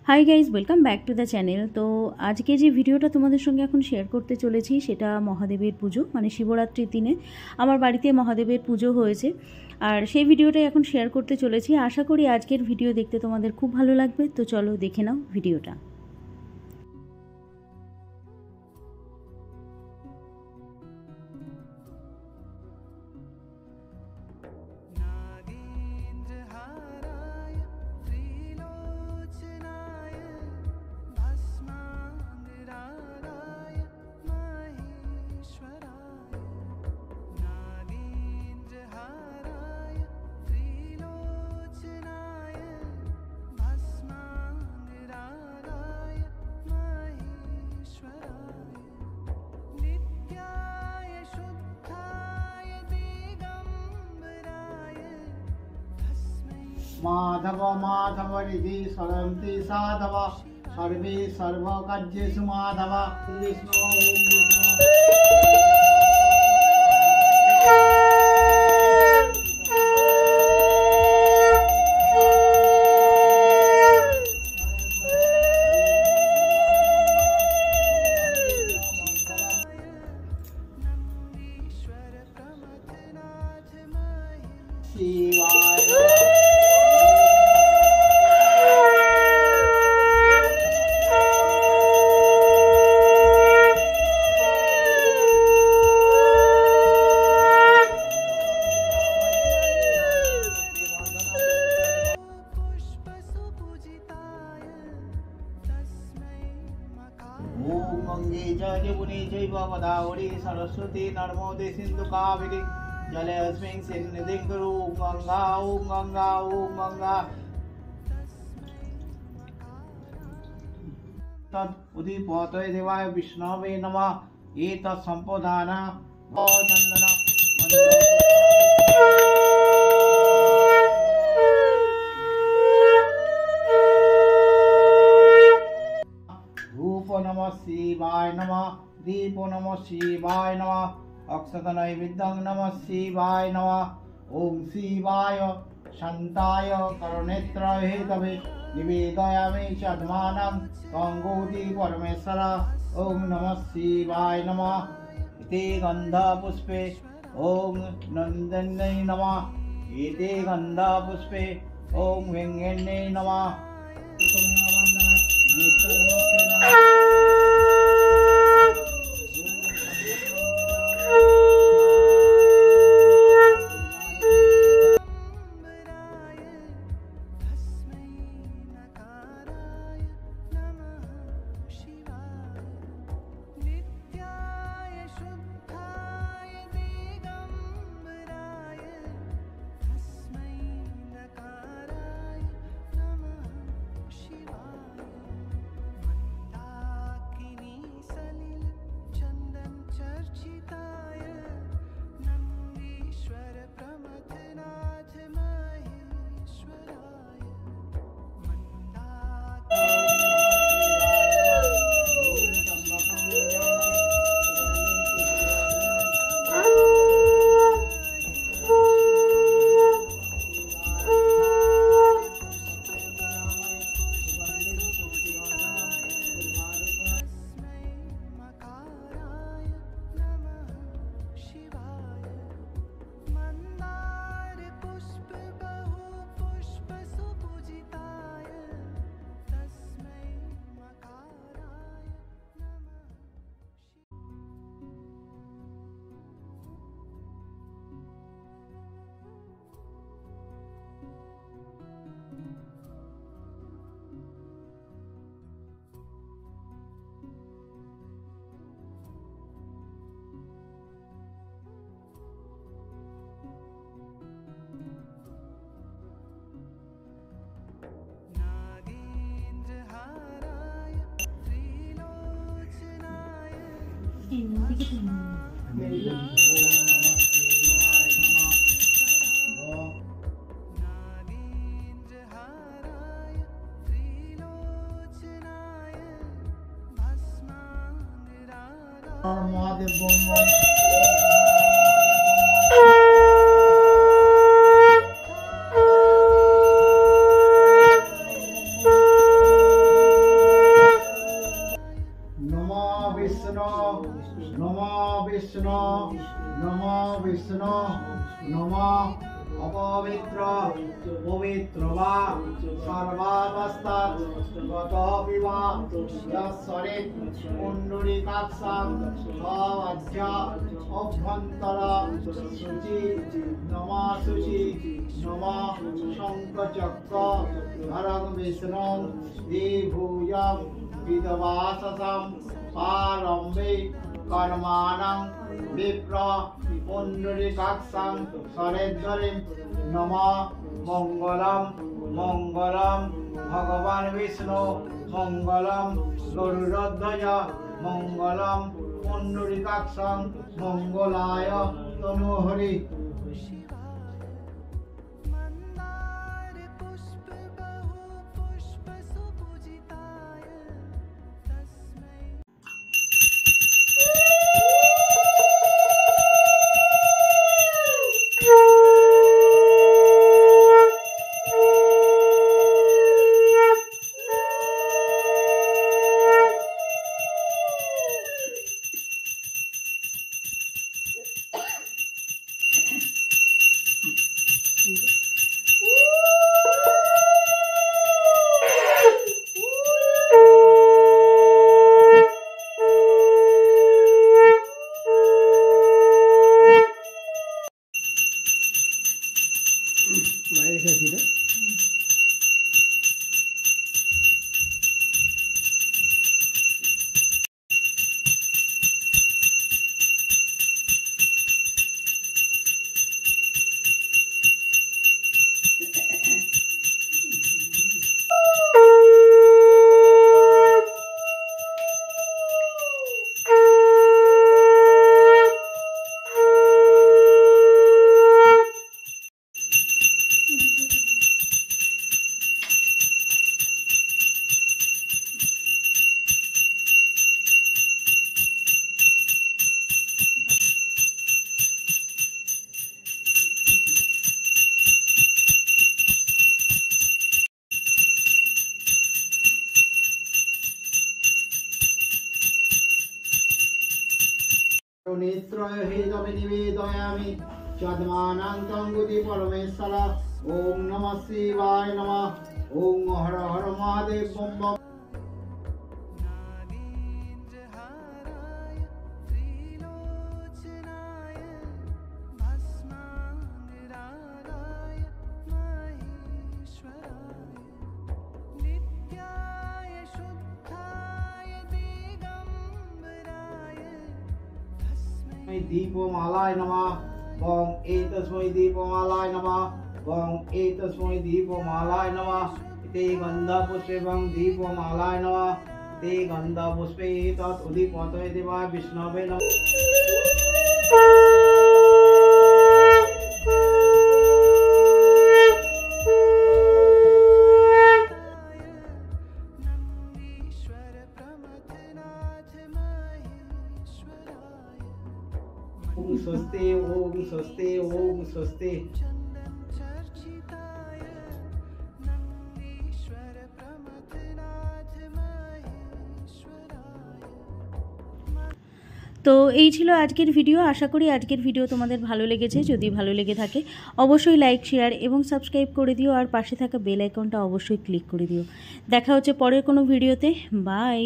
Hi guys, welcome back to the channel. তো আজকে যে ভিডিওটা তোমাদের সঙ্গে এখন শেয়ার করতে চলেছি সেটা মহাদেবের পুজো, মানে শিবরাত্রির দিনে আমার বাড়িতে মহাদেবের পুজো হয়েছে। আর সেই ভিডিওটাই এখন শেয়ার করতে চলেছি। আশা করি আজকের ভিডিও দেখতে তোমাদের খুব ভালো লাগবে। তো চলো দেখে নাও ভিডিওটা। माधव माधव रिधि सरन्ति साधव सर्वे सर्वकार्येषु माधव कृष्ण शिवाय ओम गंगे च यमुने चैव गोदावरी सरस्वती नर्मदे सिंधु कावेरी जलेऽस्मिन् सन्निधिं कुरु। गंगा ओम गंगा ओम गंगा। तत् उदिपोतये देवाय विष्णवे नमः। एतत् सम्पोधान चन्दन धूप नमः शिवाय नमः। दीप नमः शिवाय नमः। अक्षत नैवेद्यं नमः शिवाय नमः। ओम शिवाय शान्ताय करुणेत्र हेतवे निवेदयामि चद्मानं गंगोति परमेश्वर। ओम नमः शिवाय नमः। इति गन्धपुष्पे ओम नंदन्यै नमः। इति गन्धपुष्पे ओम वेङ्गण्यै नमः। विष्णु नमः अपवित्र पवित्र वा सर्वावस्थात् गतः विवा यस्सरे पुण्डरीकाक्षं सवज्य अभ्यन्तर शुचि नमः शुचि नमः शङ्खचक्र हरं विष्णु देभूयं विदवाससं पारम्भे कर्माणां विप्र पुण्डरीकाक्षं सरेद्वरिं नमः मंगलम मंगलम भगवान विष्णु मंगलम गरुड़ध्वज मंगलम पुण्डरीकाक्षं मंगलाय तनोहरि। नेत्रय हेदमे निवेदयामि चद्मानान्तं गुदि परमेश्वर। ओम नमः शिवाय नमः। ओम हर हर महादेव बम बम। दीपमालाय नमः। ओम एतस्मै दीपमालाय नमः। ओम एतस्मै दीपमालाय नमः। ते गन्धपुष्पेवं दीपमालाय नमः। ते गन्धपुष्पे तत् उदीपतये देवाय विष्णवे नमः। ओम स्वस्ति ओम स्वस्ति ओम स्वस्ति। তো এই ছিল আজকের ভিডিও। আশা করি আজকের ভিডিও তোমাদের ভালো লেগেছে। যদি ভালো লেগে থাকে অবশ্যই লাইক শেয়ার এবং সাবস্ক্রাইব করে দিও, আর পাশে থাকা বেল আইকনটা অবশ্যই ক্লিক করে দিও। দেখা হচ্ছে পরের কোনো ভিডিওতে। বাই।